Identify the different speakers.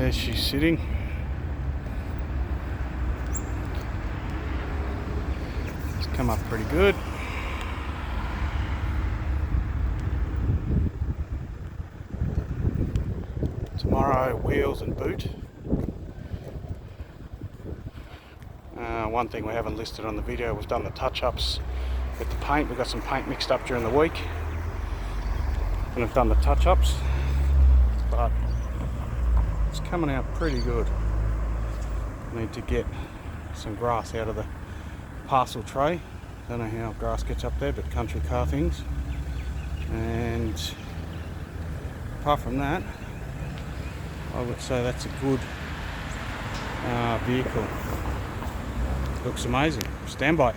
Speaker 1: There she's sitting. It's come up pretty good. Tomorrow, wheels and boot. One thing we haven't listed on the video, we've done the touch-ups with the paint. We've got some paint mixed up during the week and I've done the touch-ups, but it's coming out pretty good. Need to get some grass out of the parcel tray. Don't know how grass gets up there, but country car things. And apart from that, I would say that's a good vehicle. Looks amazing. Stand by.